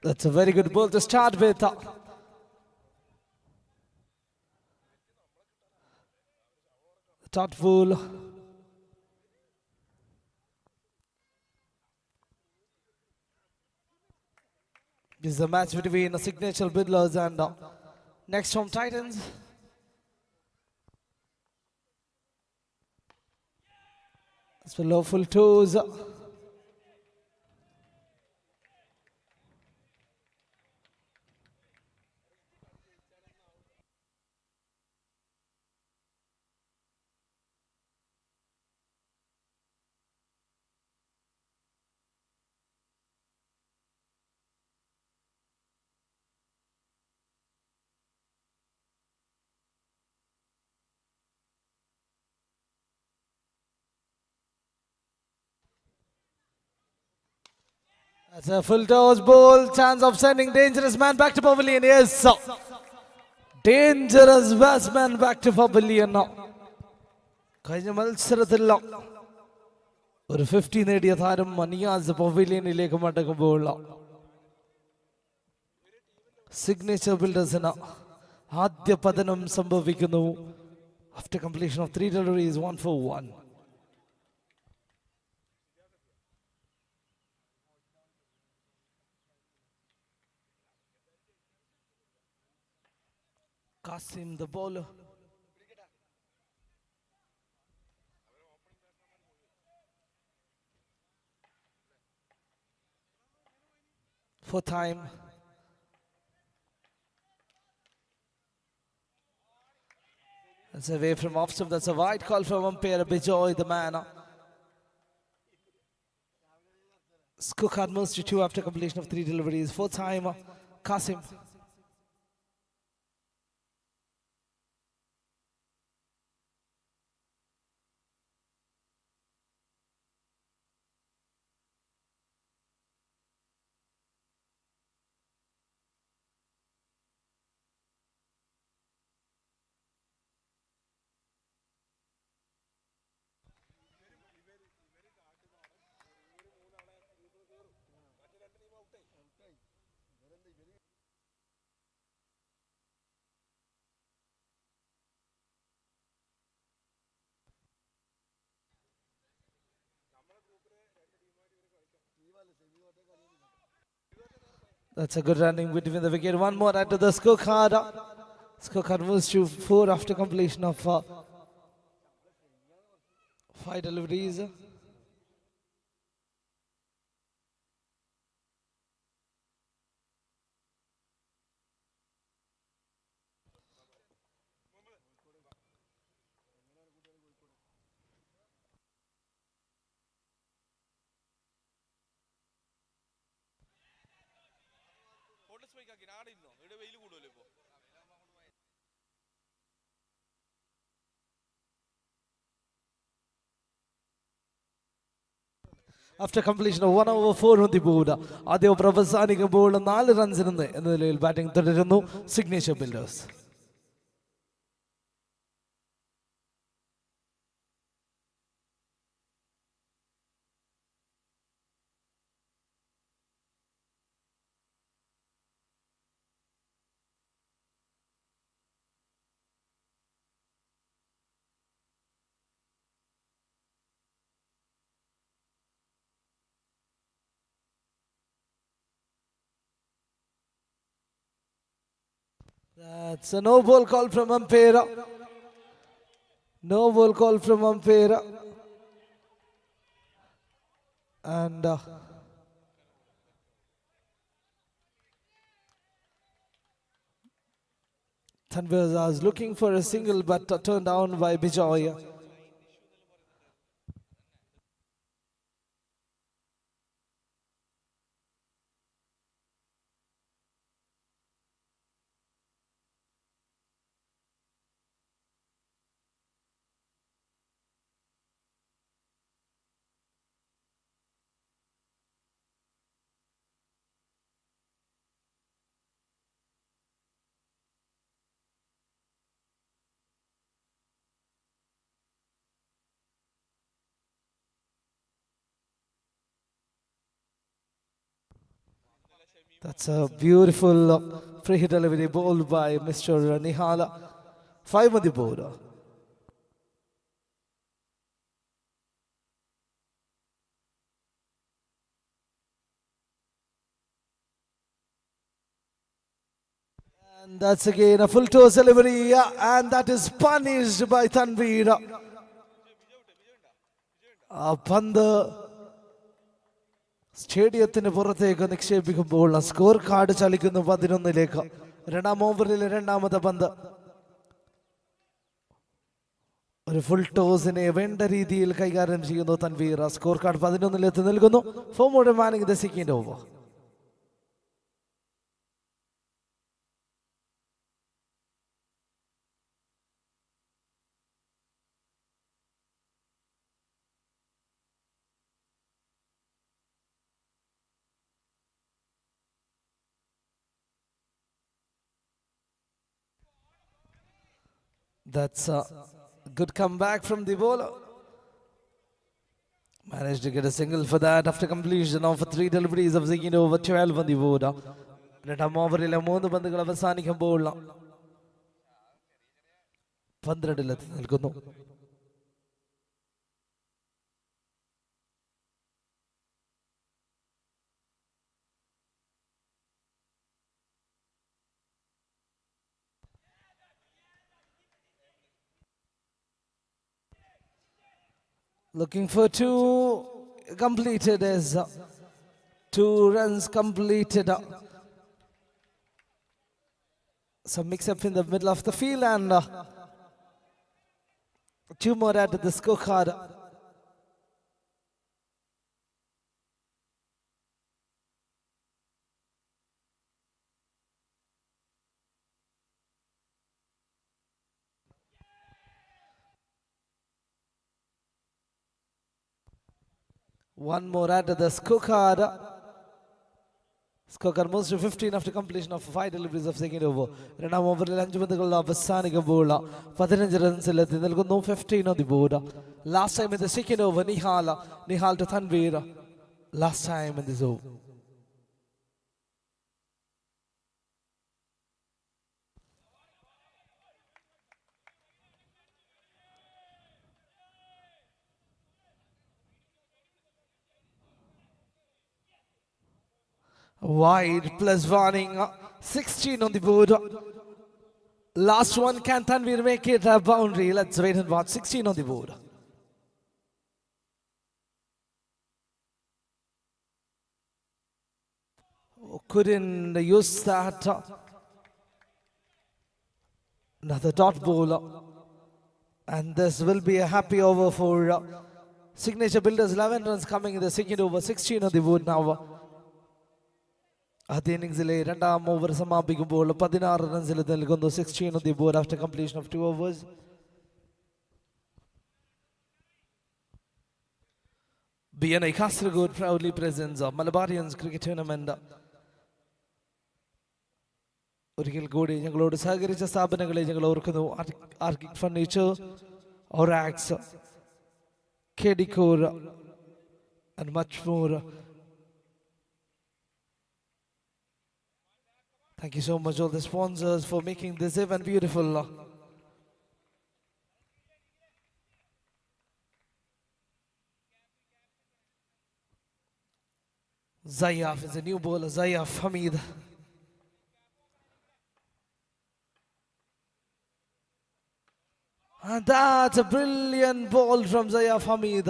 That's a very good ball to start with. Thoughtful. This is a match between the Signature Builders and Next Home Titans. It's for lawful toes. That's a full toes ball. Chance of sending dangerous man back to pavilion. Yes, sir. Dangerous batsman back to pavilion now. കഴിഞ്ഞ മത്സരത്തിൽ ഒരു 50 നേടിയ താരം നിയാസ് പവലിയനിലേക്ക് മടങ്ങുമ്പോൾ signature ബിൽഡേഴ്സിന് ആദ്യ പതനം സംഭവിക്കുന്നു. After completion of 3 deliveries, 1 for 1. Qasim the bowler. For time. That's away from off stump. That's a wide call from umpire Bijoy, the man. Scorecard moves to 2 after completion of 3 deliveries. For time, Qasim. That's a good running between the wicket. One more add to the scorecard. Scorecard moves to 4 after completion of 5 deliveries. After completion of 1 over 4 on the board, ആദ്യ over അവസാനിക്കുമ്പോൾ 4 റൺസിന് എന്ന നിലയിൽ batting തുടരുന്നു Signature builders. That's a no ball call from umpire. No ball call from umpire. And Tanvir was looking for a single but turned down by Bijoy. That's a beautiful free hit delivery bowled by Mr. Nihala. 5 on the board. And that's again a full toss delivery, and that is punished by Tanveer. ആ പന്ത് സ്റ്റേഡിയത്തിന് പുറത്തേക്ക് നിക്ഷേപിക്കുമ്പോൾ score card ചലിക്കുന്നു 11-ലേക്ക്. രണ്ടാം ഓവറിലെ രണ്ടാമത്തെ പന്ത്. ഒരു full ടോസിനെ വേണ്ട രീതിയിൽ കൈകാര്യം ചെയ്യുന്നു തൻവീർ. സ്കോർ കാർഡ് 11-ലെത്തി നിൽക്കുന്നു. For more Manning the second over. That's a good comeback from the bowler. Managed to get a single for that after completion of 3 deliveries of second over 12 on the board. രണ്ടാം ഓവറിലെ 3 പന്തുകൾ അവസാനിക്കുമ്പോൾ 12-ലെത്തി നിൽക്കുന്നു. Looking for 2 completed as 2 runs completed. Some mix-up in the middle of the field and 2 more added the scorecard. One more added the scorecard. Scorecard moves to 15 after completion of 5 deliveries of second over. രണ്ടാം ഓവറിൽ 5 പന്തുകൾ അവസാനിക്കുമ്പോൾ 15 റൺസിലെത്തി നിൽക്കുന്നു. 15 on the board. Last time in the second over, Nihal to Tanveer. Last time in this over. Wide plus warning. 16 on the board. Last one, can Tanveer make it a boundary? Let's wait and watch. 16 on the board. Couldn't use that. Another dot bowler. And this will be a happy over for Signature Builders. 11 runs coming in the second over. 16 on the board now. ആദ്യ ഇന്നിംഗ്സിലെ രണ്ടാം over സമാപിക്കുമ്പോൾ 16 റൺസിൽ നിൽക്കുന്നു. 16 on the board after completion of 2 overs. BNI Kasaragod proudly presents a Malabarians cricket tournament. ഒരിക്കൽ കൂടി ഞങ്ങളോട് സഹകരിച്ച സ്ഥാപനങ്ങളെ ഞങ്ങൾ ഓർക്കുന്നു. ആർക്കിക് furniture, ഒറാക്സ്, കെഡിക്കോർ and much more. Thank you so much all the sponsors for making this event beautiful. Zayaf is a new bowler. Zayaf Hamid. And that's a brilliant ball from Zayaf Hamid.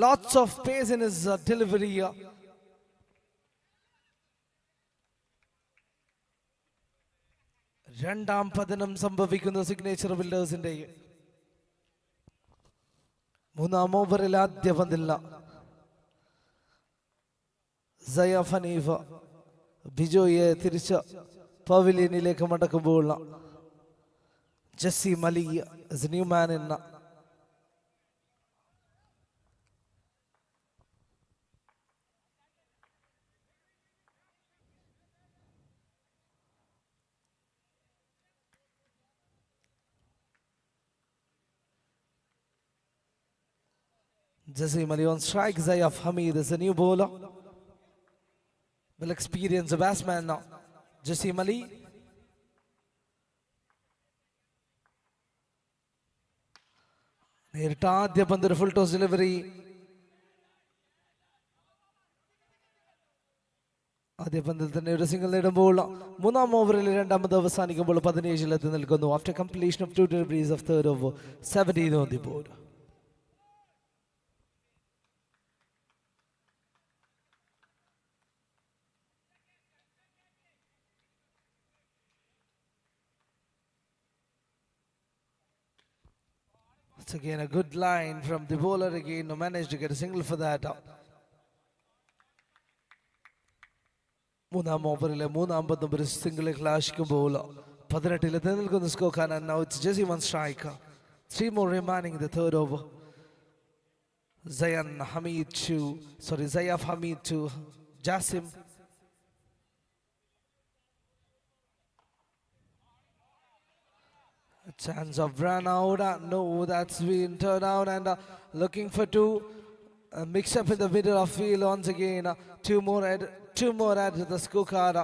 Lots of pace in his delivery. രണ്ടാം പതനം സംഭവിക്കുന്ന signature ബിൽഡേഴ്സിന്റെ. മൂന്നാം ഓവറിൽ ആദ്യ പന്തില്ല. സയഫ് ഹനീഫ ബിജോയെ തിരിച്ച് പവലിയനിലേക്ക് മടക്കുമ്പോൾ Jaseem Ali new മാൻ എന്ന Jazim Ali on strike. Zayaf Hamid is a new bowler. Well experienced batsman now. Jassim Ali. നേരിട്ട് ആദ്യ പന്ത് ഒരു ഫുൾ ടോസ് ഡെലിവറി. ആദ്യ പന്തിൽ തന്നെ ഒരു സിംഗിൾ നേടുമ്പോൾ മൂന്നാം ഓവറിൽ രണ്ടാമത് അവസാനിക്കുമ്പോൾ 17 നിൽക്കുന്നു. After completion of 2 deliveries of third over, 17 on the board. It's again a good line from the bowler again, who managed to get a single for that. മൂന്നാം ഓവറിലെ മൂന്നാം പന്തും ഒരു സിംഗിൾ ക്ലാഷിക്കുമ്പോൾ 18 നിൽക്കുന്ന സ്കോർ കാണാൻ. Now it's Jassim on strike. 3 more remaining in the third over. Zayaf Hamid to Jassim. A chance of run out. No, that's been turned out and looking for 2. Mix up in the middle of field once again. Two more add to the scorecard.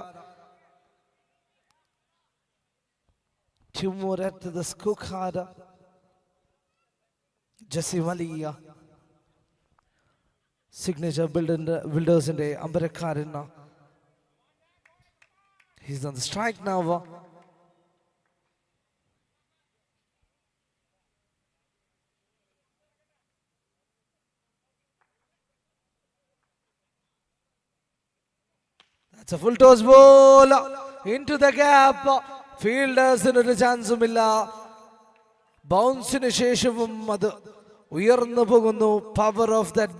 2 more add to the scorecard. Jassim Ali. Signature builders in the Ambarakarin. He's on the strike now. That's a full toss ball into the gap. Fielders in a chance. Bounce in a sheshavum. Uyarnu pogunnu. Power of that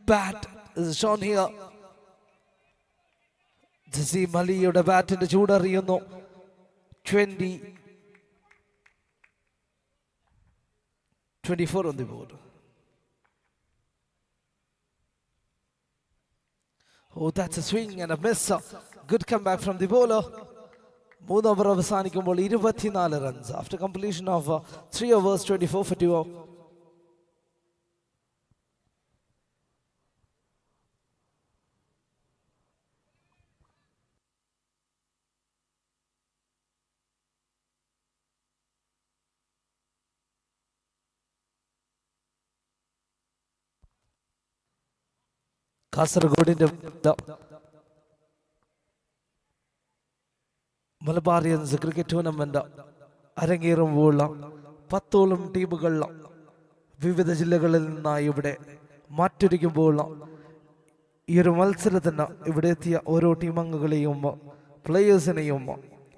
bat is shown here. Jassim Aliയുടെ ബാറ്റിന്റെ ചൂടറിയുന്നു. 24 on the board. Oh, that's a swing and a miss. Good comeback from the bowler. 3 over അവസാനിക്കുമ്പോൾ 24 runs after completion of 3 overs, 24 for 2. കാസർഗോഡിന്റെ Malabarians cricket tournament അരങ്ങേറുമ്പോൾ 10ഓളം ടീമുകൾ വിവിധ ജില്ലകളിൽ നിന്നായി ഇവിടെ മാറ്റൊരുക്കുമ്പോൾ ഈ ഒരു മത്സരത്തിന് ഇവിടെ എത്തിയ ഓരോ ടീം അംഗങ്ങളെയും പ്ലേയേഴ്സിനെയും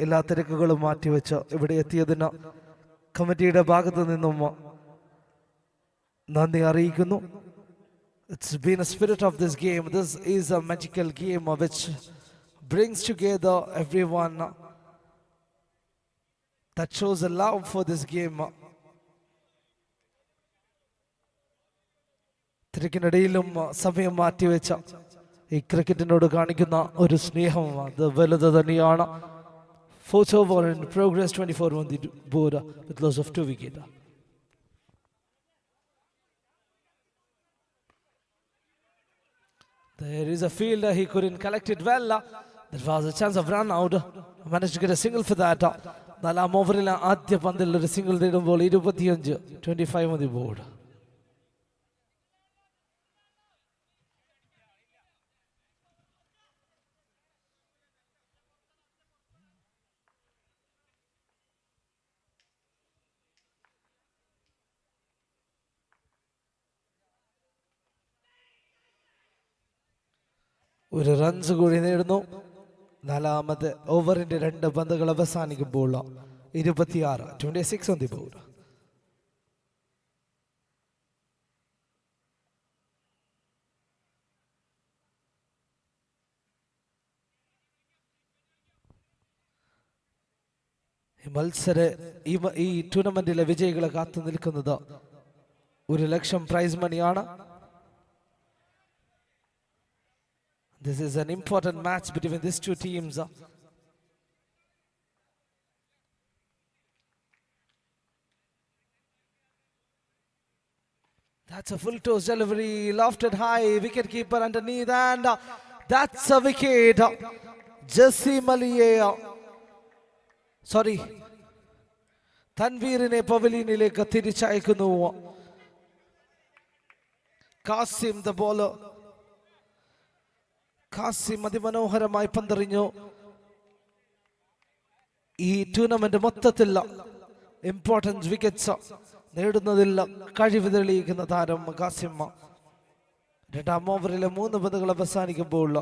എല്ലാ തിരക്കുകളും മാറ്റിവെച്ച് ഇവിടെ എത്തിയതിന് കമ്മിറ്റിയുടെ ഭാഗത്തു നിന്നും നന്ദി അറിയിക്കുന്നു. It's been a spirit of this game. This is a magical game which brings together everyone, that shows a love for this game. തിരക്കിനിടയിലും സമയം മാറ്റിവെച്ച ഈ ക്രിക്കറ്റിനോട് കാണിക്കുന്ന ഒരു സ്നേഹം അത് വലുത് തന്നെയാണ്. Fourth over in progress, 24 on the board with loss of 2 wickets. There is a fielder, he couldn't collect it well. There was a chance of run out. Managed to get a single for that. നാലാം ഓവറിൽ ആദ്യ പന്തിൽ ഒരു single നേടുമ്പോൾ 25, 25 on the board. ഒരു runs കൂടി നേടുന്നു. നാലാമത്തെ ഓവറിന്റെ 2 പന്തുകൾ അവസാനിക്കുമ്പോൾ 26, 26 on the board. ഈ ടൂർണമെന്റിലെ വിജയികളെ കാത്തു നിൽക്കുന്നത് 1 ലക്ഷം പ്രൈസ് മണിയാണ്. This is an important match between these two teams. That's a full toss delivery, lofted high, wicket keeper underneath, and That's a wicket. Jesse Maliye. Sorry. തൻവീറിനെ പവലിയനിലേക്ക് തിരിച്ചയക്കുന്നു. Kasim the bowler. കാസിം അതിമനോഹരമായി പന്തെറിഞ്ഞു. ഈ ടൂർണമെന്റ് മൊത്തത്തിൽ ഇമ്പോർട്ടൻസ് വിക്കറ്റ്സ് നേടുന്നതിൽ കഴിവ് തെളിയിക്കുന്ന താരം കാസിം. രണ്ടാം ഓവറിലെ 3 പന്തുകൾ അവസാനിക്കുമ്പോൾ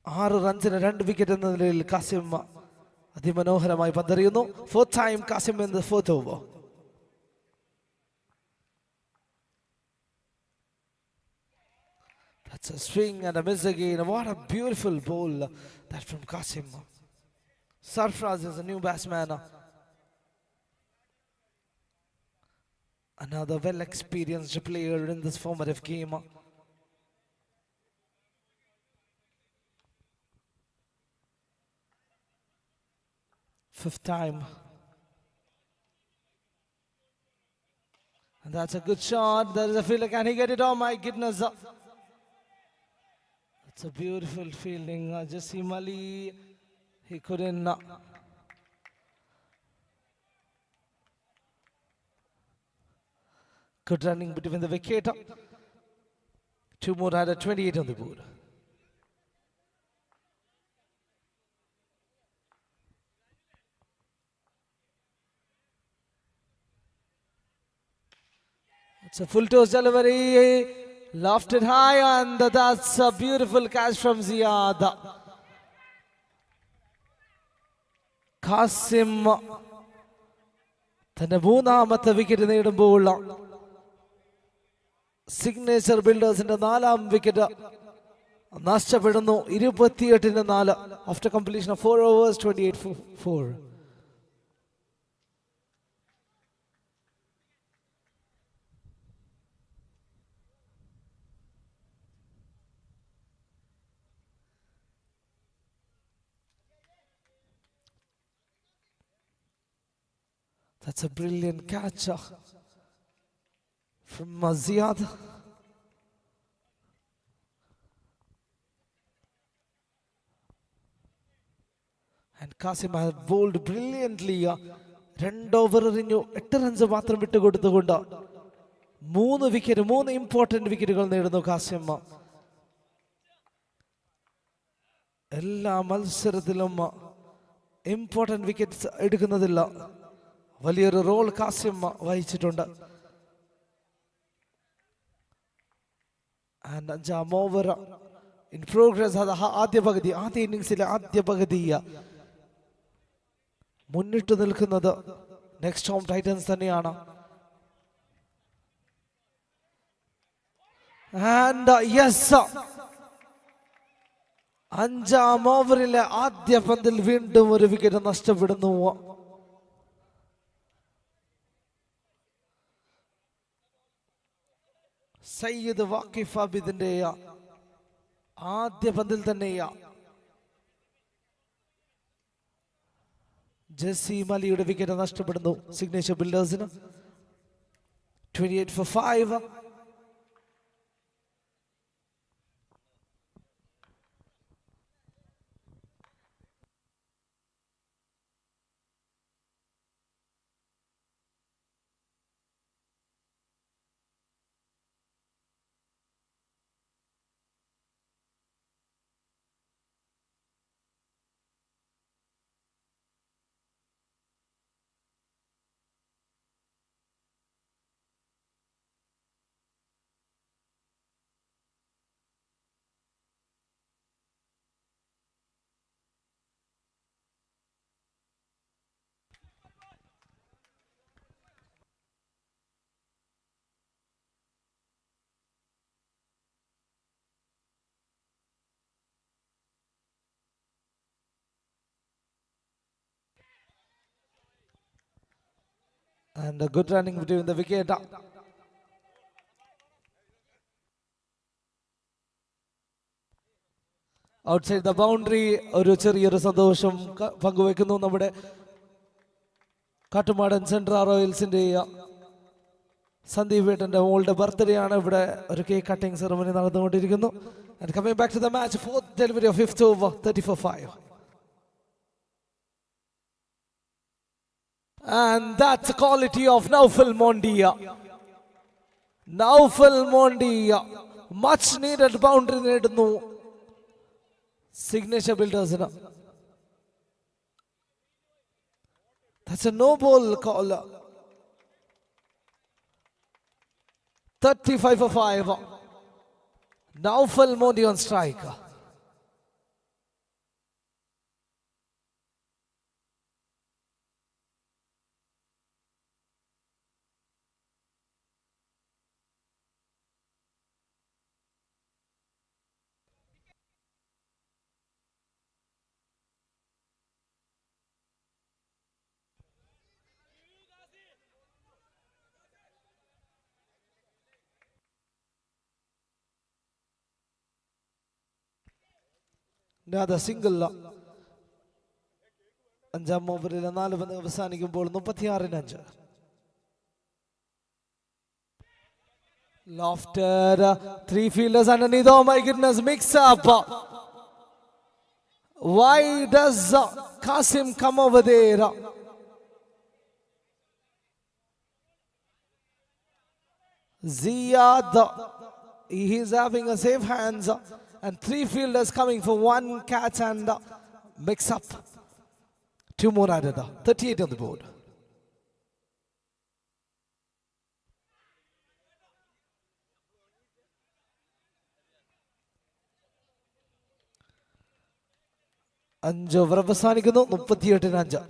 6 റൺസിന് 2 വിക്കറ്റ് എന്ന നിലയിൽ കാസിം അതിമനോഹരമായി പന്തെറിയുന്നു. 4th time Kasim in the 4th over. That's a swing and a miss again. What a beautiful ball that from Kasim. Sarfraz is a new batsman. Another well-experienced player in this formative game. Fifth time. And that's a good shot. There is a fielder. Can he get it? Oh my goodness. It's a beautiful fielding. Jesse Mali, he couldn't. Good running between the wicket. 2 more at 28 on the board. It's a full toss delivery. Lofted high, and that's a beautiful catch from Ziyad. Kasim തന്റെ 3ാമത്തെ wicket നേടുമ്പോൾ signature ബിൽഡേഴ്സിന്റെ 4ാം wicket നഷ്ടപ്പെടുന്നു. 28-4 after completion of 4 overs, 28-4. That's a brilliant catch from Ziyad. And Kasim has bowled brilliantly. 2 over എറിഞ്ഞു 8 runs മാത്രം വിട്ടുകൊടുത്തുകൊണ്ട് 3 wicket 3 important വിക്കറ്റുകൾ നേടുന്നു കാസിം. എല്ലാ മത്സരത്തിലും important wickets എടുക്കുന്നതില്ല വലിയൊരു role Kasim വഹിച്ചിട്ടുണ്ട്. And 5ാം over in progress. അത് ആദ്യ ഇന്നിംഗ്സിലെ ആദ്യ പകുതി മുന്നിട്ട് നിൽക്കുന്നത് നെക്സ്റ്റ് ഹോം ടൈറ്റൻസ് തന്നെയാണ്. ആൻഡ് യെസ്, 5ാം ഓവറിലെ ആദ്യ പന്തിൽ വീണ്ടും ഒരു വിക്കറ്റ് നഷ്ടപ്പെടുന്നു. സയ്യിദ് വാക്കിഫ് അബിദിന്റെ ആദ്യ പന്തിൽ തന്നെ ജെസ്സി മലിയുടെ വിക്കറ്റ് നഷ്ടപ്പെടുന്നു signature ബിൽഡേഴ്സിന്. 28-5. And a good running between the wicket. Outside the boundary, ഒരു ചെറിയൊരു സന്തോഷം പങ്കുവെക്കുന്നു നമ്മുടെ കാട്ടുമാടൻ സെൻട്രൽ റോയൽസിന്റെ സന്ദീപ് ഏട്ടൻ്റെ മോളുടെ ബർത്ത്ഡേ ആണ്. ഇവിടെ ഒരു കേക്ക് കട്ടിംഗ് സെറമണി നടന്നുകൊണ്ടിരിക്കുന്നു. And coming back to the match, fourth delivery of fifth over, 30-5. And that's the quality of Naufal Mondia. Naufal Mondia, much needed boundary നേടുന്നു Signature Builders. That's a no ball call. 35-5. Naufal Modi on strike. Another single. അഞ്ചാം ഓവറിൽ 4 പന്ത് അവസാനിക്കുമ്പോൾ 36-5. Lofter, 3 fielders underneath. Oh my goodness, mix up. Why does Qasim come over there? Ziyad, he is having a safe hands. And 3 fielders coming for 1 catch and mix up. 2 more added. 38 on the board. അഞ്ച് over അവസാനിക്കുന്നു 38-5.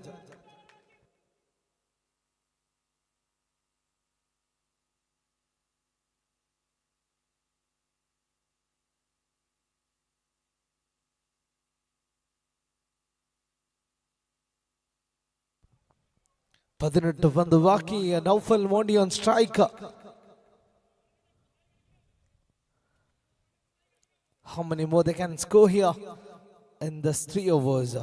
പതിനെട്ട് പന്ത് ബാക്കി. Naufal മോണ്ടി on strike. How many more they can score here in this 3 overs?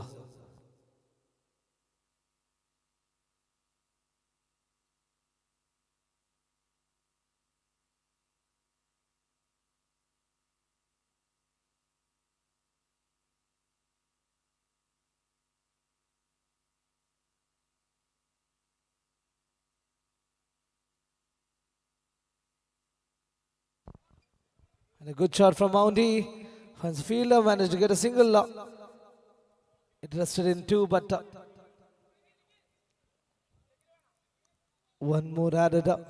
And a good shot from Mounty. Finds fielder, managed to get a single. It rested in 2, but 1 more added up.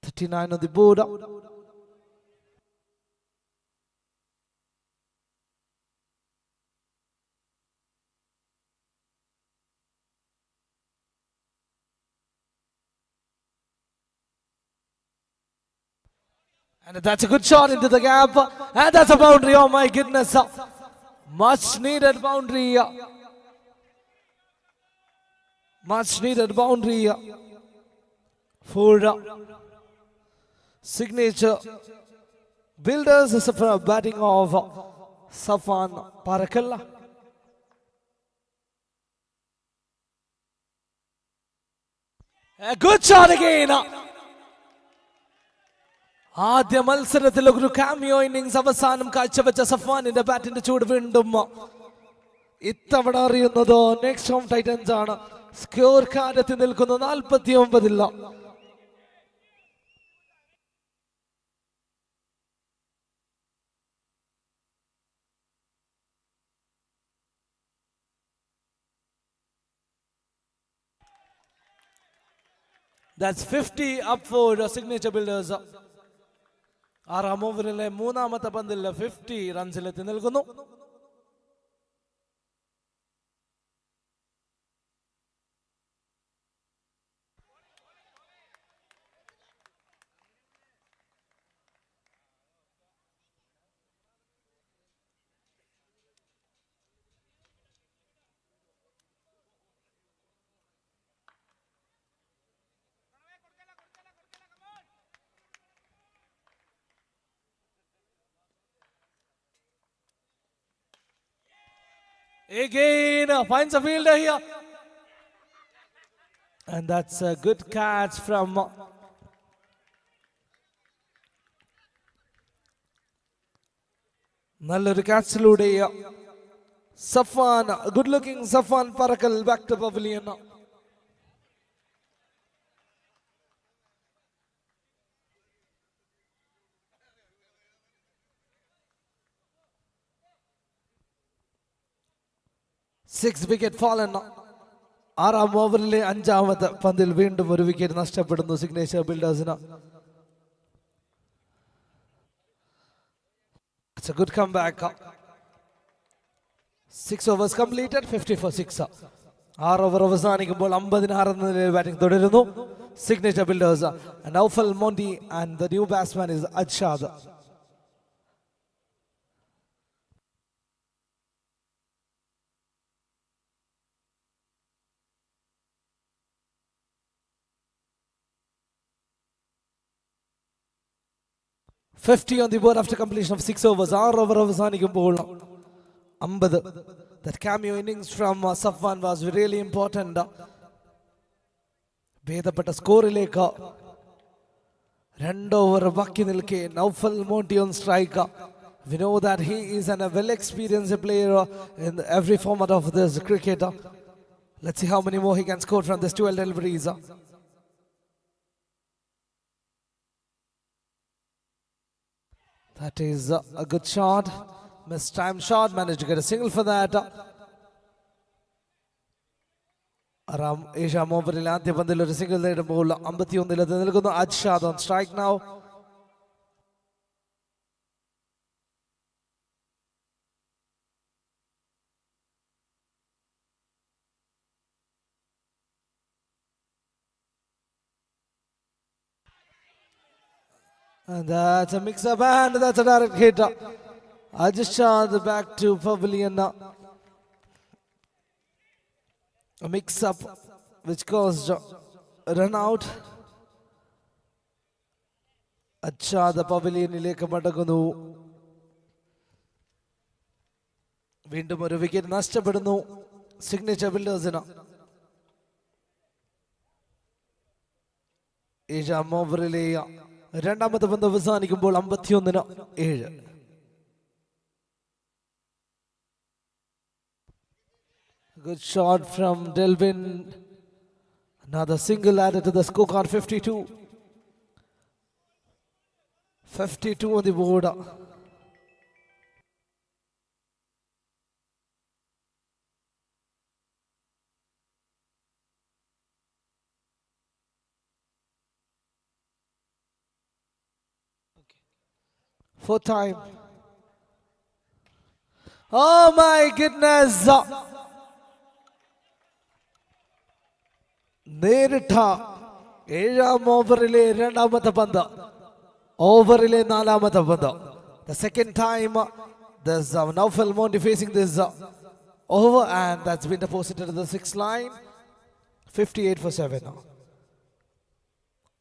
39 on the board. And that's a good shot into the gap. And that's a boundary. Oh my goodness. Much needed boundary. Much needed boundary for Signature Builders. Is a batting of Safwan Parakalla. A good shot again. ആദ്യ മത്സരത്തിൽ ഒരു cameo innings അവസാനം കാഴ്ചവെച്ച സഫ്വാനിന്റെ ബാറ്റിന്റെ ചൂട് വീണ്ടും ഇത്തവണ അറിയുന്നത് next home Titans ആണ്. സ്കോർ കാർഡ് നിൽക്കുന്നു 49. That's 50 up for Signature Builders. 6ാം ഓവറിലെ 3ാമത്തെ പന്തിൽ 50 റൺസിലെത്തി നിൽക്കുന്നു. Again finds a fielder here. And that's a good catch from നല്ലൊരു catchലൂടെ Safwan, good looking Safwan Parakal back to pavilion. Six wicket fallen. ആറാം ഓവറിലെ അഞ്ചാമത്തെ പന്തിൽ വീണ്ടും ഒരു വിക്കറ്റ് നഷ്ടപ്പെടുന്നു signature ബിൽഡേഴ്സിന്. It's a good comeback. 6 overs completed, 50 for 6. 6 over അവസാനിക്കുമ്പോൾ 56 എന്ന നിലയിൽ ബാറ്റിംഗ് തുടരുന്നു Signature Builders. Naufal Monty and the new batsman is Ajshad. $50 on the board after completion of 6 overs. 6 over അവസാനിക്കുമ്പോൾ 50. That cameo innings from Safwan was really important. ഭേദപ്പെട്ട സ്കോറിലേക്ക് 2 over ബാക്കി നിൽക്കെ Naufal മോണ്ടി on strike. We know that he is a well experienced player in every format of this cricket. Let's see how many more he can score from this 12 deliveries. That is a good shot. Mistimed shot. Managed to get a single for that. ഏഴാം ഓവറിൽ ആദ്യ പന്തിൽ ഒരു single നേടുമ്പോൾ 51 നിൽക്കുന്നു അജ്ഷാദ് on strike now. And that's a mix-up and that's a direct hit. Ajishad back to pavilion. A mix-up which caused a run out. Ajishad പവലിയനിലേക്ക് മടങ്ങുന്നു. വീണ്ടും ഒരു wicket നഷ്ടപ്പെടുന്നു സിഗ്നേച്ചർ ബിൽഡേഴ്സിന്. ഏഴാം ഓവറിലെ രണ്ടാമത്തെ പന്ത് അവസാനിക്കുമ്പോൾ 51-7. Good shot from Delvin. Another single added to the scorecard. 52. 52 on the board. Fourth time. Oh my goodness. നേരിട്ട ഏഴാം ഓവറിലെ രണ്ടാമത്തെ പന്ത്, ഓവറിലെ നാലാമത്തെ പന്ത്. The second time there's Naufal Mondi facing this over and that's been deposited to the sixth line. 58 for 7.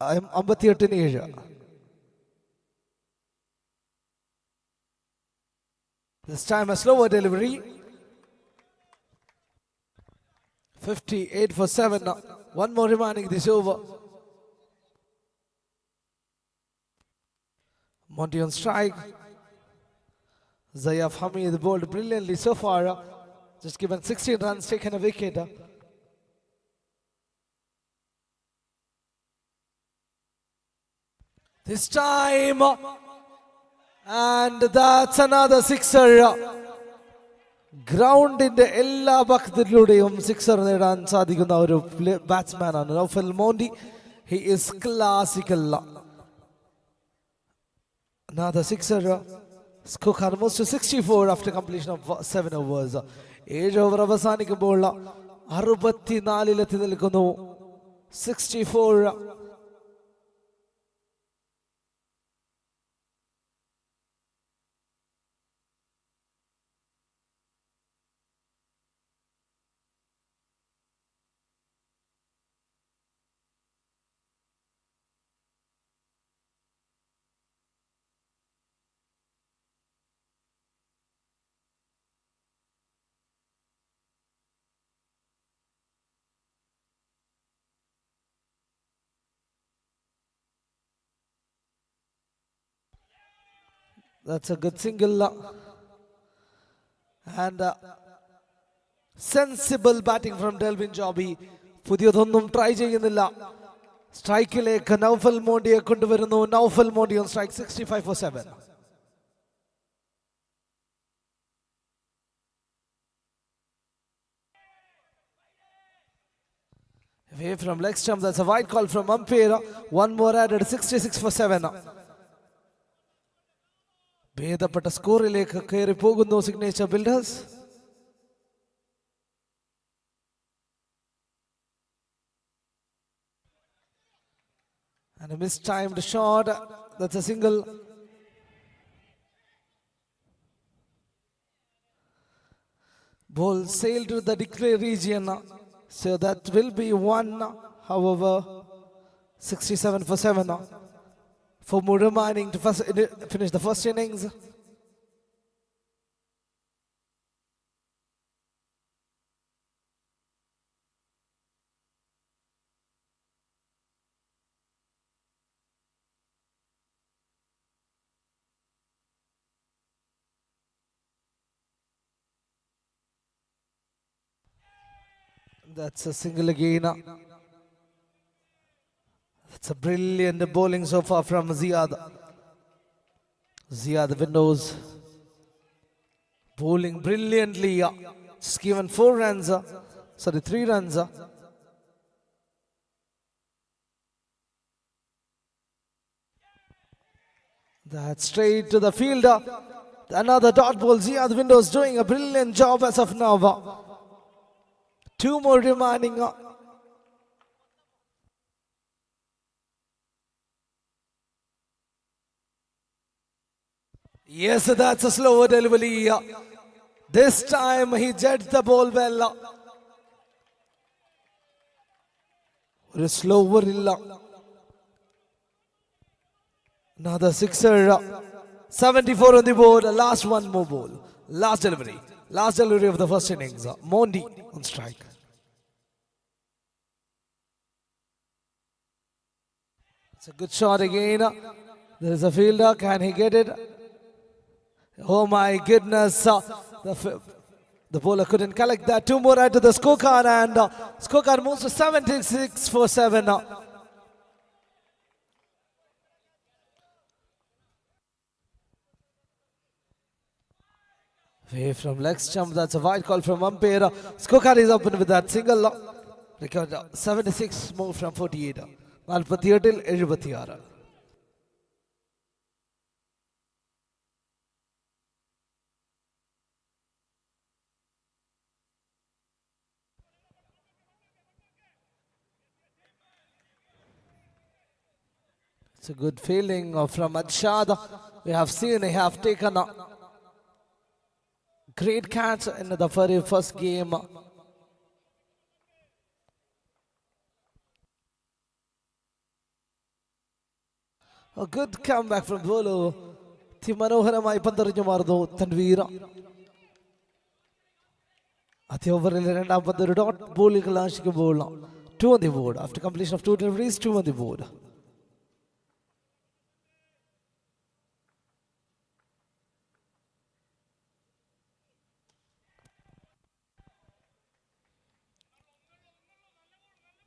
58-7. This time a slower delivery. 58 for 7. One more remaining this over. Monty on strike. Zayaf Hamid bowled brilliantly so far. Just given 16 runs, taken a wicket. This time, and that's another sixer. ഗ്രൗണ്ടിന്റെ എല്ലാ ഭാഗത്തിലൂടെയും sixer നേടാൻ സാധിക്കുന്ന ഒരു batsman ആണ് Naufal Monty. He is classical. Another sixer. Scorecard moves to 64 after completion of 7 overs. 7 over അവസാനിക്കുമ്പോൾ 64 നിൽക്കുന്നു. 64. That's a good single. And sensible batting from Delvin Jobby. പുതിയതൊന്നും try ചെയ്യുന്നില്ല. സ്ട്രൈക്കിലേക്ക് നൗഫൽ മോണ്ടിയെ കൊണ്ടുവരുന്നു. Naufal മോണ്ടി on strike, 65 for 7. Away from leg stump, that's a wide call from umpire. One more added, 66 for 7. ഭേദപ്പെട്ട സ്കോറിലേക്ക് കയറി പോകുന്നു signature builders. And a mistimed shot, that's a single. Ball sailed to the declare region, so that will be one. However, 67 for 7 for remaining to finish the first innings. That's a single again. That's a brilliant bowling so far from Ziad. Ziad Windows bowling brilliantly. Just given 4 runs. Sorry, 3 runs. That's straight to the fielder. Another dot ball. Ziad Windows doing a brilliant job as of now. 2 more remaining. Yes, that's a slower delivery. This time he judged the ball well. ഒരു slower ഇല്ല. Another sixer. 74 on the board. Last one more ball. Last delivery. Last delivery of the first innings. Mondi on strike. It's a good shot again. There is a fielder. Can he get it? Oh my goodness. The bowler couldn't collect that. 2 more add to the scorecard, and scorecard moves to 76 for 7. Away from leg stump, that's a wide call from umpire. Scorecard is open with that single. Record 76 more from 48. 48-ൽ 76. It's a good feeling from Adshad. We have seen they have taken a great catch in the very first game. A good comeback from Bolo. അതിമനോഹരമായി പന്തെറിഞ്ഞു മാറുന്നു തൻവീർ. ആദ്യ ഓവറിൽ 2ാം പന്ത് ഒരു dot ബോളിൽ കലാശിക്കുമ്പോൾ 2 on the board. After completion of 2 deliveries, 2 on the board.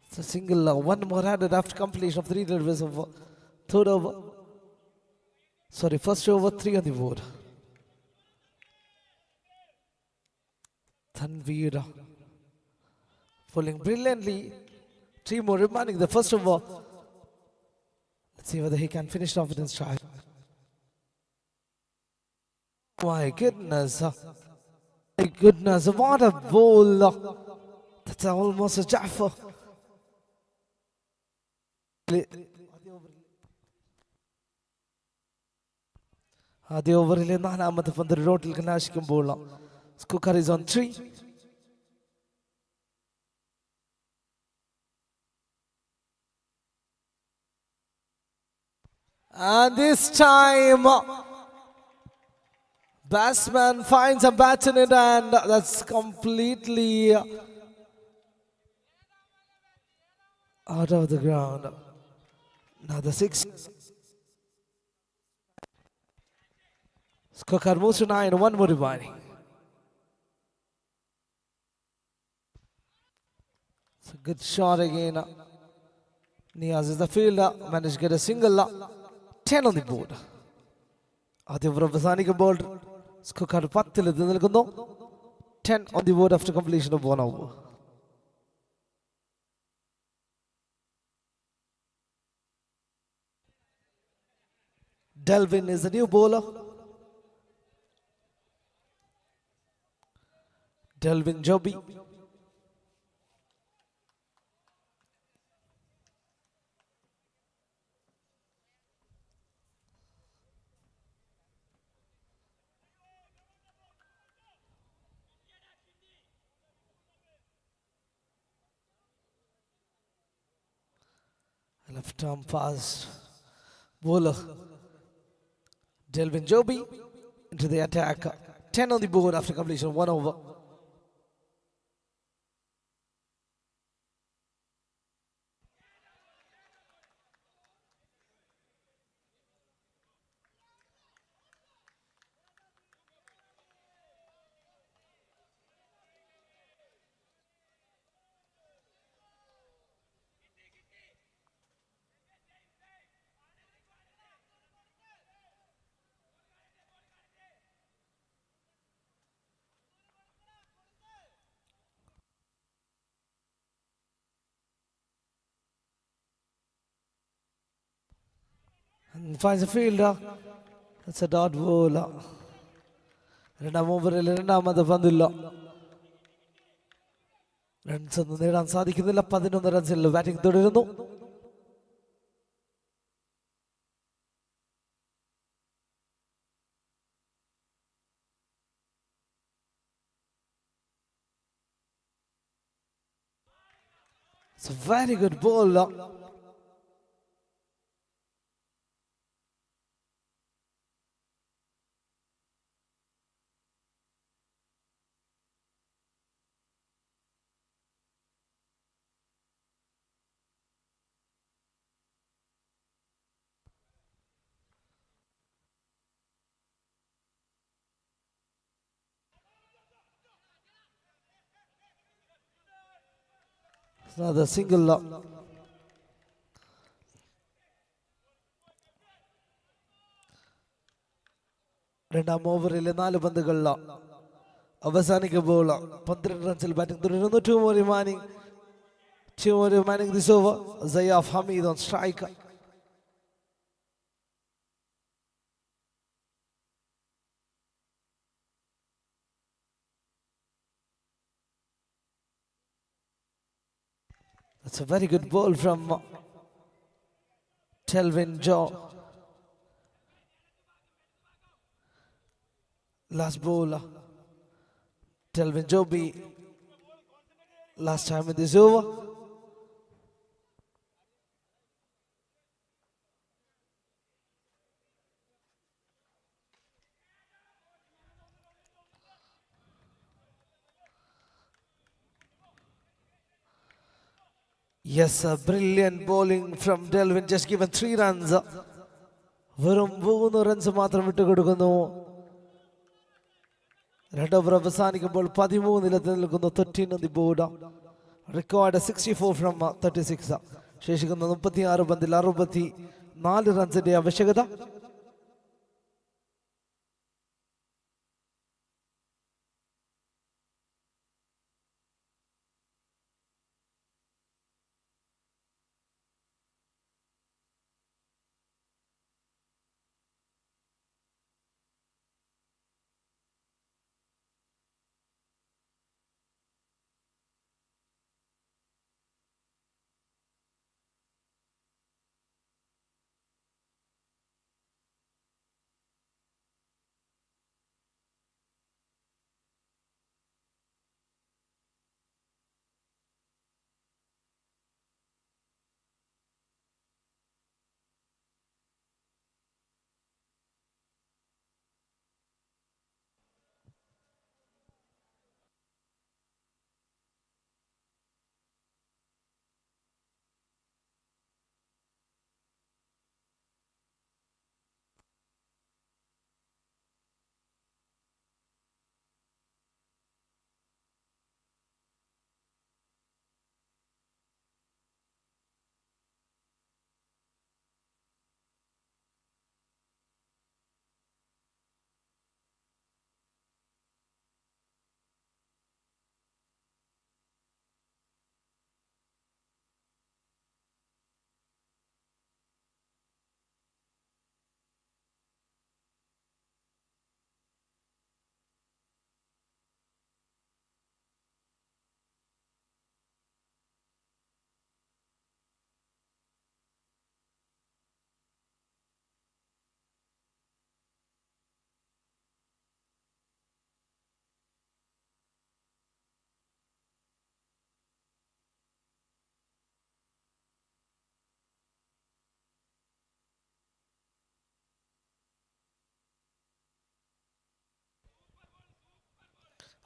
It's a single. 1 more added after completion of 3 deliveries of third over. Sorry, first over, 3 on the board. Tanveer pulling brilliantly. 3 more remaining. The first over. Let's see whether he can finish off with his strike. My goodness. My goodness. What a bowl. That's almost a Jaffa. ആദ്യ ഓവറിലെ 4ാമത്തെ പന്ത് റോട്ടിൽ കലാശിക്കുമ്പോൾ scorecard is on 3. And this time batsman finds a bat in it, and that's completely out of the ground. Now the 6. Scorecard moves to 9, one more remaining. It's a good shot again. Niaz is the fielder, managed to get a single. 10 on the board. ആദ്യം അവസാനിക ball score 10 എത്തി നിൽക്കുന്നു. 10 on the board after completion of 1 over. Delvin is the new bowler. Delvin Joby. Left arm fast bowler Delvin Joby into the attack. 10 on the board after completion of 1 over. And finds a fielder. That's a dot bowler. രണ്ടാം ഓവറിൽ രണ്ടാമത് പന്തില്ല. Runs ഒന്നും നേടാൻ സാധിക്കുന്നില്ല. 11 റൺസിൽ batting തുടരുന്നു. It's a very good bowler. Another single. രണ്ടാം ഓവറിലെ 4 പന്തുകളിൽ അവസാനിക ബോൾ 12 റൺസിൽ ബാറ്റിംഗ് തുടരുന്നു. 2 more remaining this over. Zayaf Hamid on strike. That's a very good ball from Delvin Joby. Last bowler Delvin Joby. Last time in this over. Yes, a brilliant bowling from Delvin, just given 3 runs. വെറും 3 runs മാത്രം വിട്ടുകൊടുക്കുന്നു. രണ്ട് over അവസാനിക്കുമ്പോൾ 13 നിൽക്കുന്നു. 13 on the board. Record 64 from 36. ശേഷിക്കുന്ന 36 പന്തിൽ 64 റൺസിന്റെ ആവശ്യകത.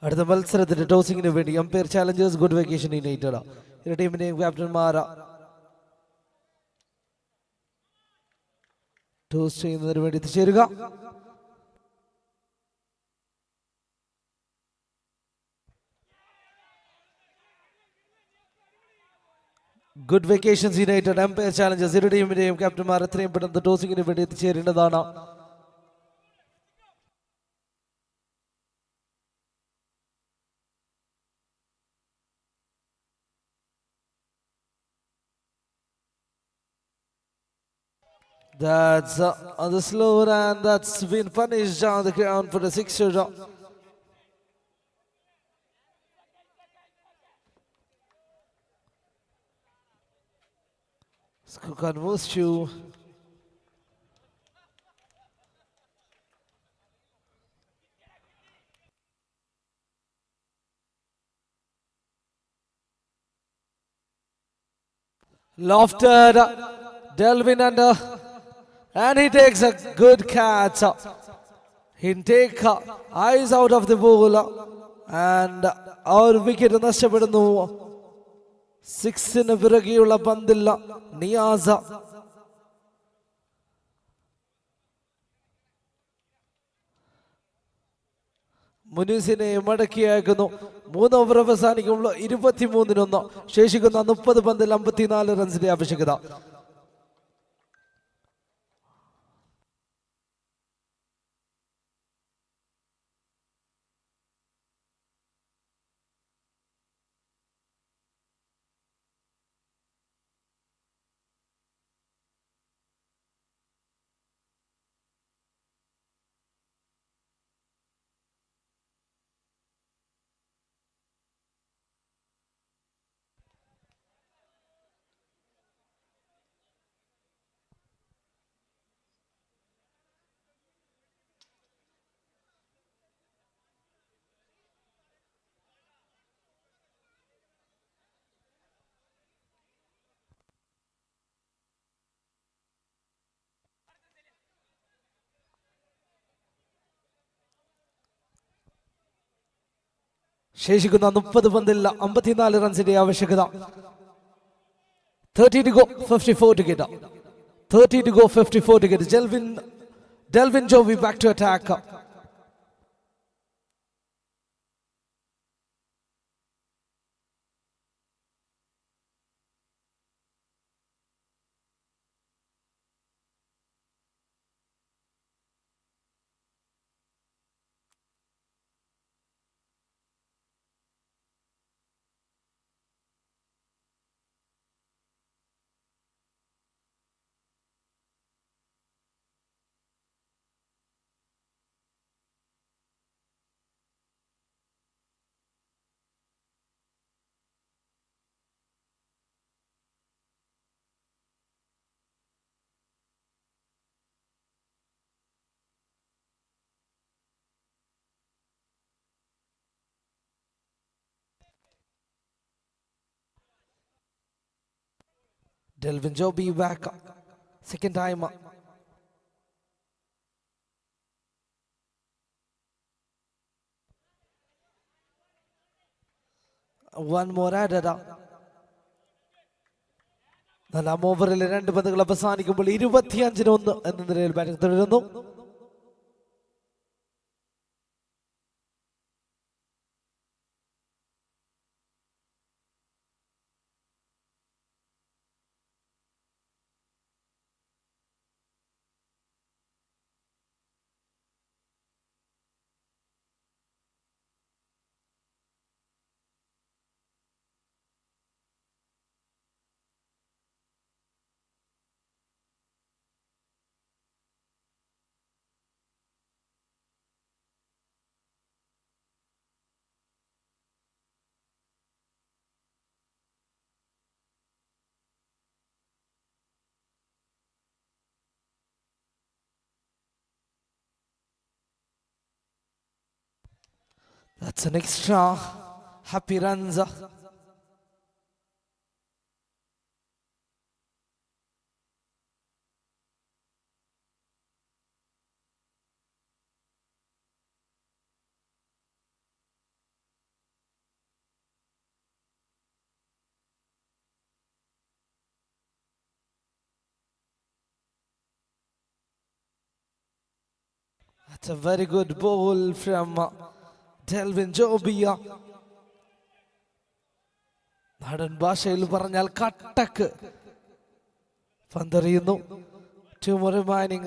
അടുത്ത മത്സരത്തിന്റെ ടോസിങ്ങിന് വേണ്ടി umpire challengers good vacation United ഇരു ടീമിന്റെയും ക്യാപ്റ്റന്മാർ ടോസ് ചെയ്യുന്നതിന് വേണ്ടി എത്തിച്ചേരുക. Good vacations United umpire challengers ഇരു ടീമിന്റെയും ക്യാപ്റ്റന്മാർ എത്രയും പെട്ടെന്ന് ടോസിങ്ങിന് വേണ്ടി എത്തിച്ചേരേണ്ടതാണ്. That's on the slow and that's been punished on the ground for the sixer. Skukan moves to lofted Delvin under. And he takes a good catch. He take eyes out of the ball. And our wicket നഷ്ടപ്പെടുന്നു. സിക്സിന് പിറകെയുള്ള പന്തില്ല നിയാസ. മുനീസിനെ മടക്കി അയക്കുന്നു. 3 over അവസാനിക്കുമ്പോൾ 23-1. ശേഷിക്കുന്ന 30 പന്തിൽ 54 റൺസിന്റെ ആവശ്യകത. ശേഷിക്കുന്ന 30 പന്തിൽ 54 റൺസിന്റെ ആവശ്യകത. 30 to go, 54 to get. 30 to go, 54 to get. Delvin Jovi back to attack. Delvin Jovi back. Second time. One more added. 4 ഓവറിൽ 2 പന്തുകൾ അവസാനിക്കുമ്പോൾ 25-1 എന്ന നിലയിൽ ബാറ്റിംഗ് തുടരുന്നു. That's an extra. Happy runs. It's a very good ball from Delvin Jobia. നാടൻ ഭാഷയിൽ പറഞ്ഞാൽ കട്ടക്ക് പന്തെറിയുന്നു. 2 more remaining.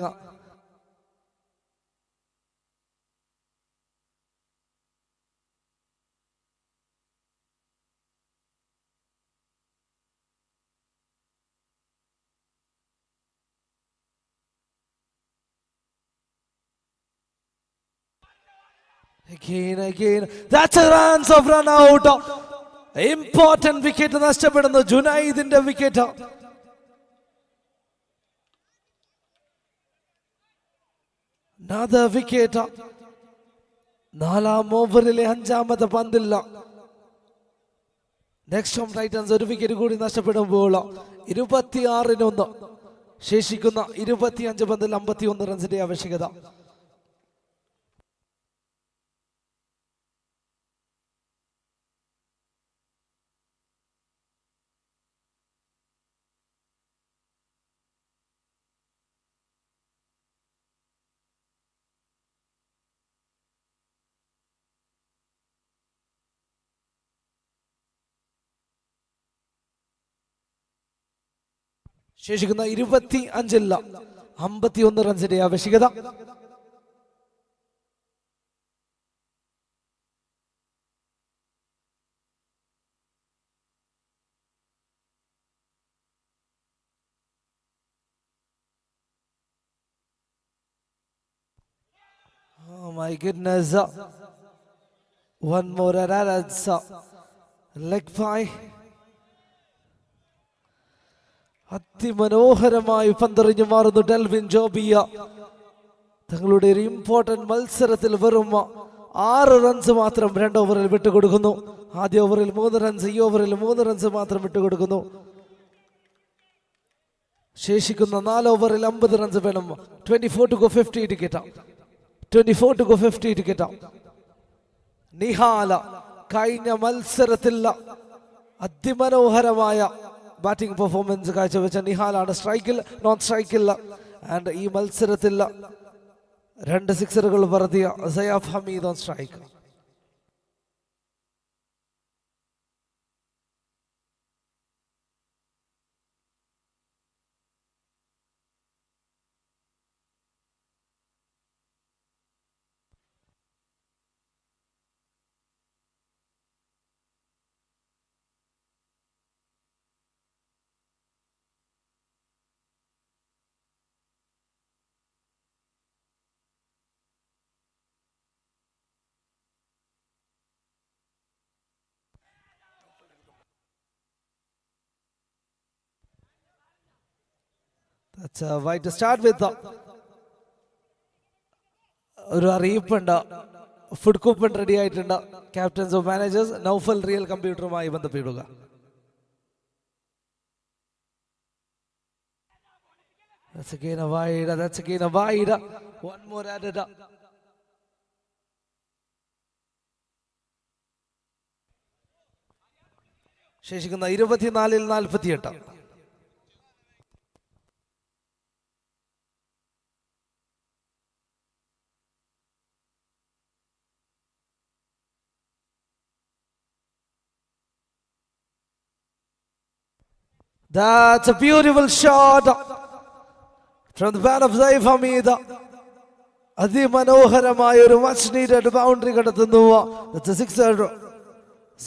Again. That's a runs of run out. Important wicket നഷ്ടപ്പെടുന്നു. ജുനൈദിന്റെ വിക്കറ്റ്. Another wicket. 4ാം ഓവറിലെ 5ാമത്തെ പന്തില്ല. നെക്സ്റ്റ് ഹോം ടൈറ്റൻസ് ഒരു wicket കൂടി നഷ്ടപ്പെടുമ്പോൾ 26-1 ശേഷിക്കുന്ന 25 പന്തിൽ 51 റൺസിന്റെ ആവശ്യകത. ശേഷിക്കുന്ന 25-ൽ 51 റൺസിന്റെ ആവശ്യകത. Oh my goodness. One more errors. Leg by. അതിമനോഹരമായി പന്തെറിഞ്ഞു മാറുന്നു ഡെൽവിൻ ജോബിയ. തങ്ങളുടെ ഒരു ഇമ്പോർട്ടന്റ് മത്സരത്തിൽ വെറും 6 റൺസ് മാത്രം 2 ഓവറിൽ വിട്ടുകൊടുക്കുന്നു. ആദ്യ ഓവറിൽ 3 റൺസ്, ഈ ഓവറിൽ 3 റൺസ് മാത്രം വിട്ടുകൊടുക്കുന്നു. ശേഷിക്കുന്ന 4 ഓവറിൽ 50 റൺസ് വേണം. 24 to go 50 ticket. 24 to go 50 ticket. Nihala കഴിഞ്ഞ മത്സരത്തിൽ അതിമനോഹരമായ ബാറ്റിംഗ് പെർഫോമൻസ് കാഴ്ചവെച്ച നിഹാലാണ്. സ്ട്രൈക്കിൽ, നോൺ സ്ട്രൈക്കില്ല. ആൻഡ് ഈ മത്സരത്തിൽ 2 സിക്സറുകൾ പറത്തിയ Saif Hamid on strike. That's why to start with ഒരു അറിയിപ്പുണ്ട്. ഫുഡ് കൂപ്പൺ റെഡി ആയിട്ടുണ്ട്. Captains of managers Naufal Real കമ്പ്യൂട്ടറുമായി ബന്ധപ്പെടുക. That's again a wide. One more added. ശേഷിക്കുന്ന 24-ൽ 48. That's a beautiful shot from the bat of Saif Hamid. അതിമനോഹരമായ ഒരു much needed boundary കടത്തുന്നു. That's a sixer.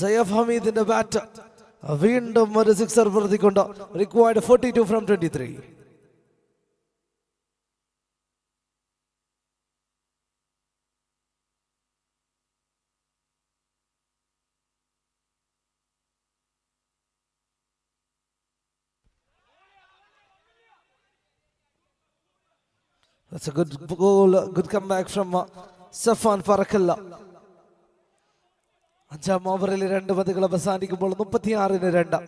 Saif ഹമീദിന്റെ ബാറ്റ് വീണ്ടും ഒരു സിക്സർ പ്രവർത്തിക്കൊണ്ട്. Required 42 from 23. That's a good goal, good comeback from Safwan Farakalla. 5ാം ഓവറിൽ 2 പന്തുകൾ അവസാനിക്കുമ്പോൾ 36-2.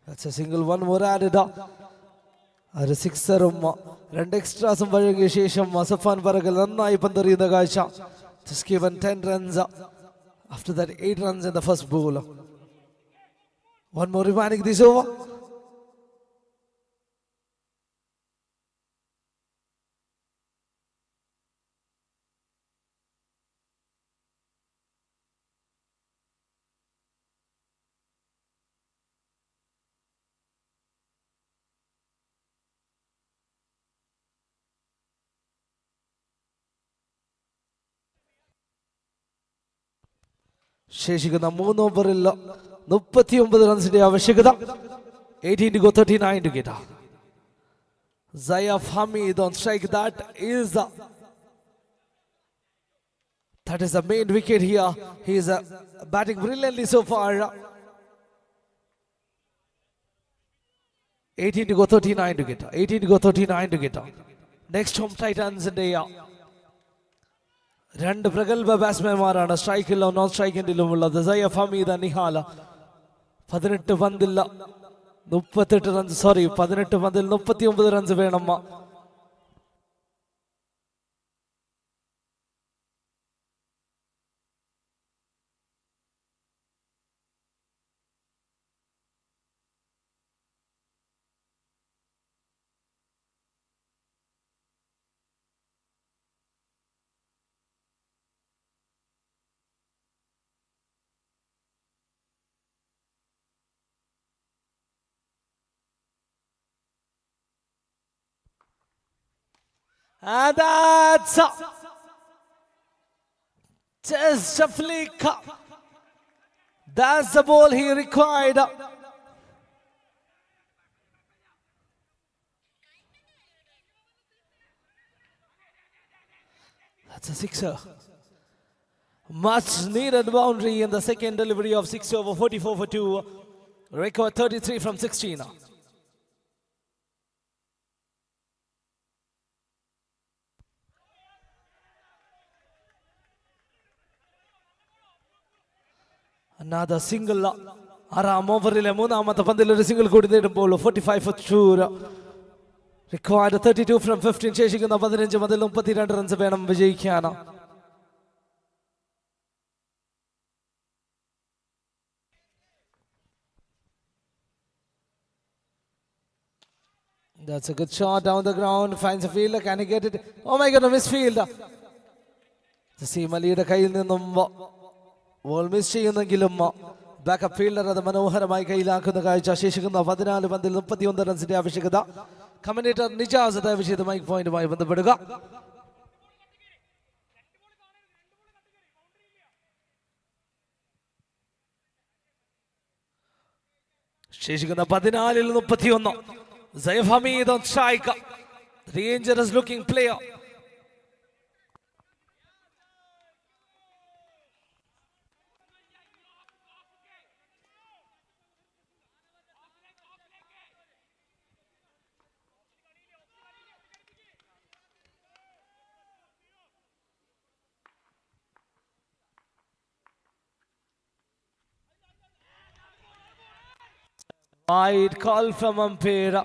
That's a single, one more added up. A sixer, and extras വഴങ്ങിയ ശേഷം സഫാൻ പറകൽ നന്നായി പന്തെറിയുന്ന കാഴ്ച. Just given 10 runs. After that, 8 runs in the first ball. One more remaining this over. ശേഷിക്കുന്ന 3 ഓവറിൽ 39 റൺസിന്റെ ആവശ്യകത. 18 to go, 39 to get. Zayaf Hamid on strike. That is the main wicket here. He is batting brilliantly so far. 18 to go, 39 to get. 18 to go, 39 to get. Next home Titans in the രണ്ട് പ്രഗത്ഭ ബാറ്റ്സ്മാൻമാരാണ് സ്ട്രൈക്കിലോ non സ്ട്രൈക്കിലും സയ്യഫ് Hameed Nihala. 18 പന്തിൽ 38 runs, 18 പന്തിൽ 39 runs വേണം. And that's just a flick. That's the ball he required. That's a sixer. Much needed boundary in the second delivery of 6 over 44 for 2. Record 33 from 16. Another single. ആറാം ഓവറിലെ മൂന്നാമത്തെ പന്തിൽ ഒരു സിംഗിൾ കൂടി നേടുമ്പോൾ 45 for 2. Required 32 from 15. ശേഷിക്കുന്ന 15 മുതൽ 32 runs വേണം വിജയിക്കാൻ. That's a good shot down the ground. Finds a fielder. Can he get it? Oh my God, a misfield. Siem Aliയുടെ കയ്യിൽ നിന്നും ബോൾ മിസ് ചെയ്യുന്നെങ്കിലും ബാക്കപ്പ് ഫീൽഡർ അത് മനോഹരമായി കയ്യിലാക്കുന്ന കാഴ്ച. ശേഷിക്കുന്ന 14 പന്തിൽ 31 റൺസിന്റെ ആവശ്യകത. കമന്റേറ്റർ നിജാസ് ദയവുചെയ്ത് മൈക്ക് പോയിന്റുമായി ബന്ധപ്പെടുക. ശേഷിക്കുന്ന 14ൽ 31. Zayaf Hamid on strike. Dangerous looking player. Wide call from umpire.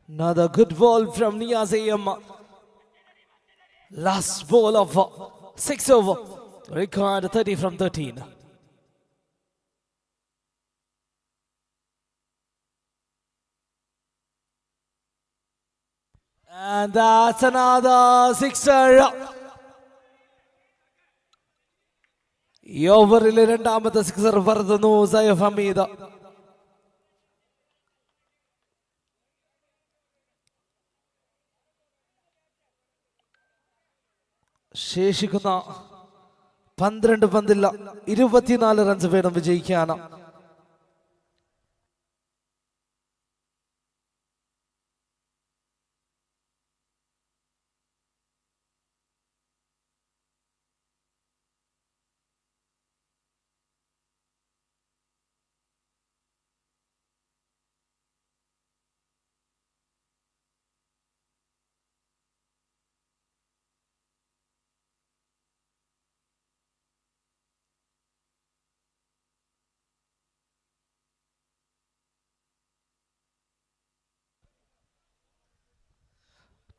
Another good ball from Niyaz AM. Last ball of 6 over. Record 30 from 13. And that's another sixer. ഈ ഓവറിലെ രണ്ടാമത്തെ സിക്സർ പറത്തുന്നു സയ്യഫ് ഹമീദ്. ശേഷിക്കുന്ന 12 പന്തിൽ 24 റൺസ് വേണം വിജയിക്കാൻ.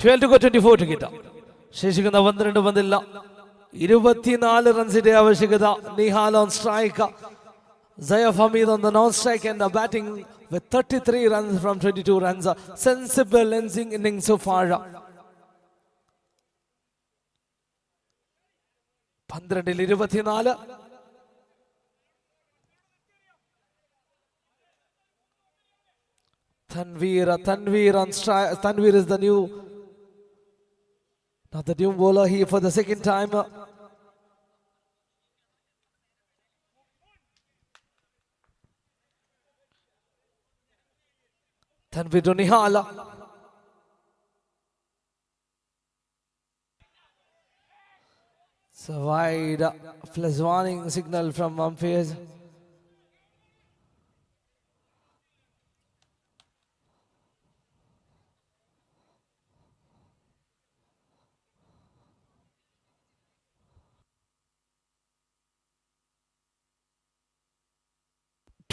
12 to go 24 to get up. ശേഷിക്കുന്ന 12 പന്തില്ല 24 റൺസിന്റെ ആവശ്യകത. Nihal on strike. Zayaf Hamid on the non-strike and batting with 33 runs from 22 runs. Sensible innings so far. 12-24. Tanveer on strike. Tanveer is the new, not the new bowler here for the second time. Tanveer to Nihal. So wide, plus warning signal from umpires.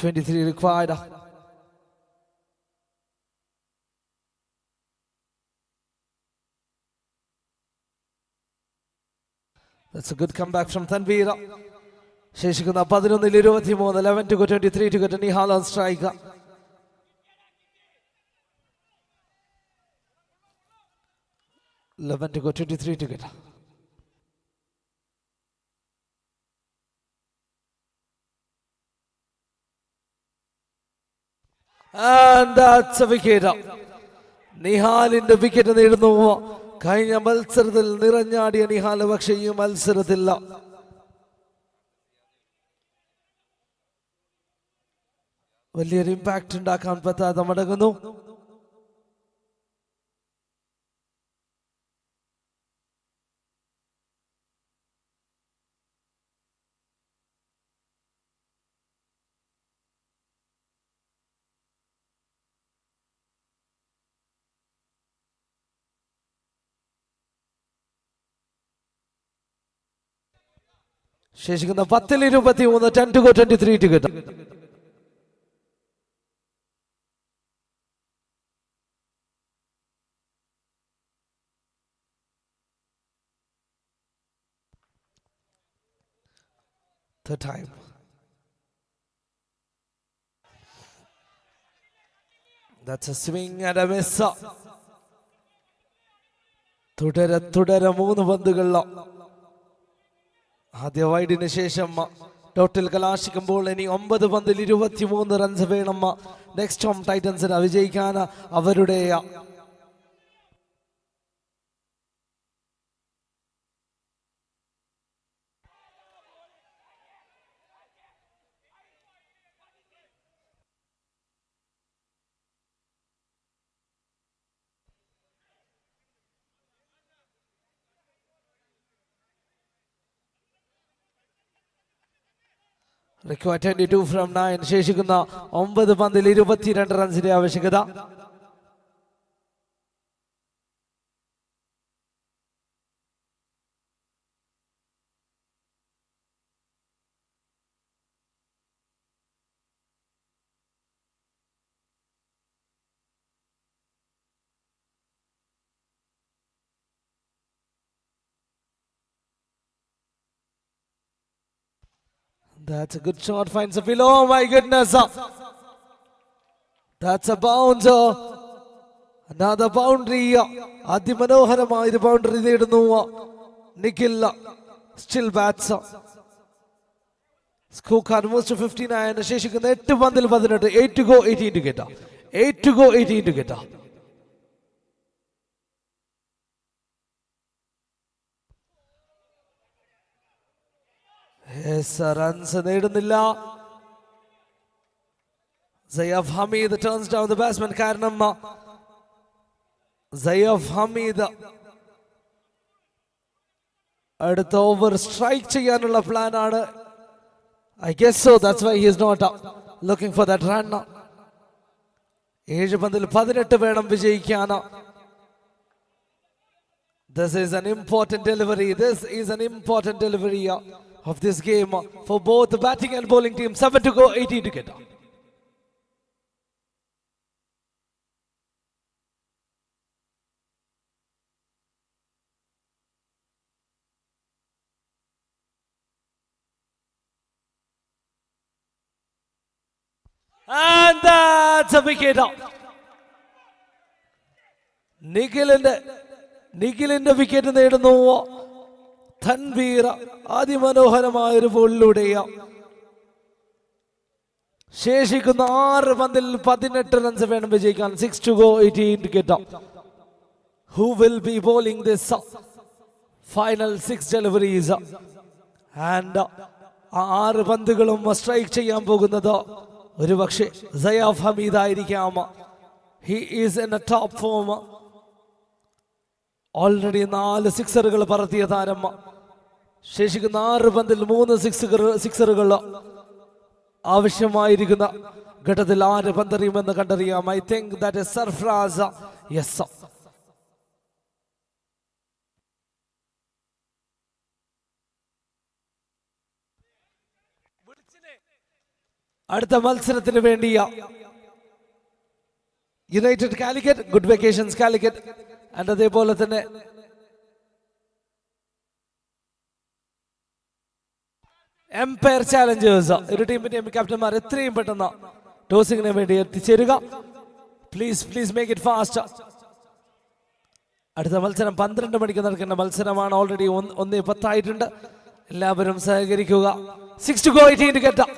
.23 required. That's a good comeback from Tanveer. ശേഷിക്കുന്ന 11-23. 11 to go 23 to get Nihal on strike. To go 23 to get. And that's a wicket. നിഹാലിന്റെ wicket നേടുന്നു. കഴിഞ്ഞ മത്സരത്തിൽ നിറഞ്ഞാടിയ നിഹാൽ പക്ഷേ ഈ മത്സരത്തില്ല. വലിയൊരു impact ഉണ്ടാക്കാൻ പറ്റാതെ മടങ്ങുന്നു. ശേഷിക്കുന്ന 10-23. 10 to go 23 to get. Third time. That's a swing and a miss. തുടരെ 3 പന്തുകളിൽ ആദ്യ വൈഡിന് ശേഷം ടോട്ടൽ കലാശിക്കുമ്പോൾ ഇനി 9 പന്തിൽ 23 റൺസ് വേണം നെക്സ്റ്റ് ഹോം ടൈറ്റൻസിന് വിജയിക്കാൻ. അവരുടെ required 22 from 9. ശേഷിക്കുന്ന 9 പന്തിൽ 22 റൺസിന്റെ ആവശ്യകത. That's a good shot, finds a field. Oh my goodness. That's a bounce. Another boundary. അതിമനോഹരമായ ബൗണ്ടറി നേടുന്നു Nikhil. Still bats. Scorecard moves to 59. ശേഷിക്കുന്ന 8 പന്തിൽ 18. 8 to go 18 to get. 8 to go 18 to get. Runs നേടുന്നില്ല. Saif Hamid turns down the batsman. കാരണം സയ്യഫ് ഹമീദ് അടുത്ത over strike ചെയ്യാനുള്ള plan ആണ്. I guess so. That's why he is not looking for that run. 7 പന്തിൽ 18 വേണം വിജയിക്കാൻ. This is an important delivery. This is an important delivery of this game for both the batting and bowling team. 7 to go, 18 to get. And that's a wicket. നിഖിലിന്റെ wicket നേടുന്നു തൻവീർ. അതിമനോഹരമായ ഒരു ബോളിലൂടെയാ. ശേഷിക്കുന്ന 6 പന്തിൽ 18 runs വേണം വിജയിക്കാൻ. 6 to go, 18 to get up. Who will be bowling this final 6 deliveries? And 6 പന്തുകളും strike ചെയ്യാൻ പോകുന്നത് ഒരു പക്ഷേ സയാഫ് ഹമീദ് ആയിരിക്കാം. He is in a top form. Already 4 സിക്സറുകൾ പറത്തിയ താരം. ശേഷിക്കുന്ന 6 പന്തിൽ 3 സിക്സറുകൾ ആവശ്യമായിരിക്കുന്ന ഘട്ടത്തിൽ 6 പന്തെറിയുമെന്ന് കണ്ടറിയാം. I think that is Sarfraz. Yes, അടുത്ത മത്സരത്തിന് വേണ്ടിയ united Calicut, good vacations Calicut. And അതേപോലെ തന്നെ എംപയർ ചാലഞ്ചേഴ്സ്, ഇരു ടീമിന്റെയും ക്യാപ്റ്റന്മാർ എത്രയും പെട്ടെന്ന് ടോസിങ്ങിന് വേണ്ടി എത്തിച്ചേരുക. Please make it fast. അടുത്ത മത്സരം 12 മണിക്ക് നടക്കേണ്ട മത്സരമാണ്. ഓൾറെഡി 1:10 ആയിട്ടുണ്ട്. എല്ലാവരും സഹകരിക്കുക. 6 to go, 18 to get up.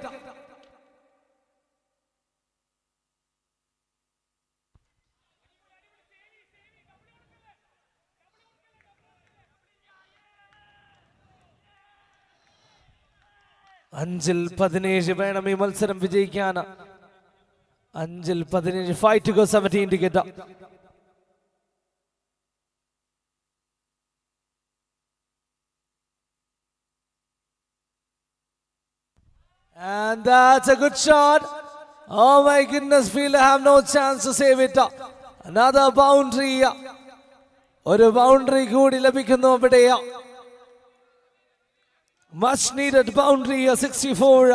അഞ്ചിൽ 17 വേണം ഈ മത്സരം വിജയിക്കാൻ. 5 17, 5 to go, 17 to get up. And that's a good shot. Oh my goodness, fielder have no chance to save it. Another boundary. ഒരു ബൗണ്ടറി കൂടി ലഭിക്കുന്നു ഇവിടെ. Much needed boundary. 64.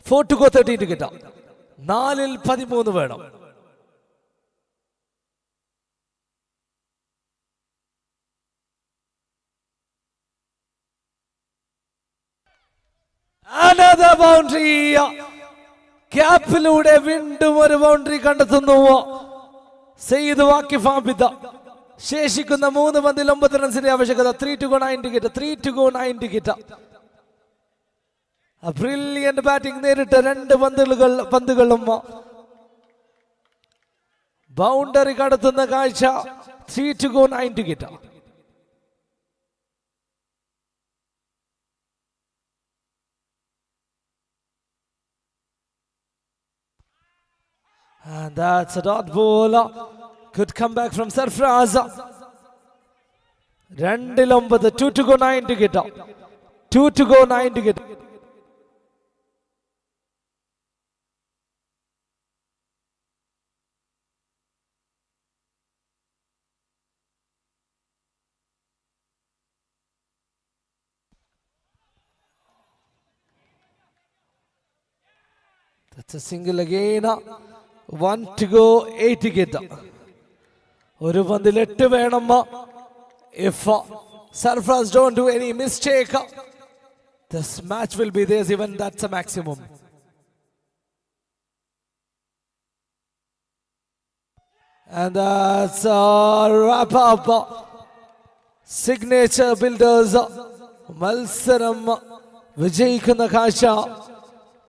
4 to go, 13 to get up. 4-ൽ 13 വേണം. Another boundary. ക്യാപ്പിലൂടെ വീണ്ടും ഒരു boundary കണ്ടെത്തുന്നു സയ്യിദ് വാക്കിഫ് ആബിദ്. ശേഷിക്കുന്ന 3 പന്തിൽ 9 റൺസിന്റെ ആവശ്യകത. 3 to go, 9 to get. 3 to go, 9 to get. Brilliant batting നേരിട്ട് 2 പന്തുകളും ബൗണ്ടറി കടത്തുന്ന കാഴ്ച. 3 to go, 9 to get. And that's a dot ball. Good comeback from Sarfraz. 2-ൽ 9. 2 to go, 9 to get. 2 to go, 9 to get. That's a single again. 1 to go, 8 to get. ഒരു പന്തിൽ 8 വേണം. If Sarfraz don't do any mistake, this match will be theirs. Even that's a maximum. And that's a wrap up. Signature Builders മത്സരം വിജയിക്കുന്ന കാഴ്ച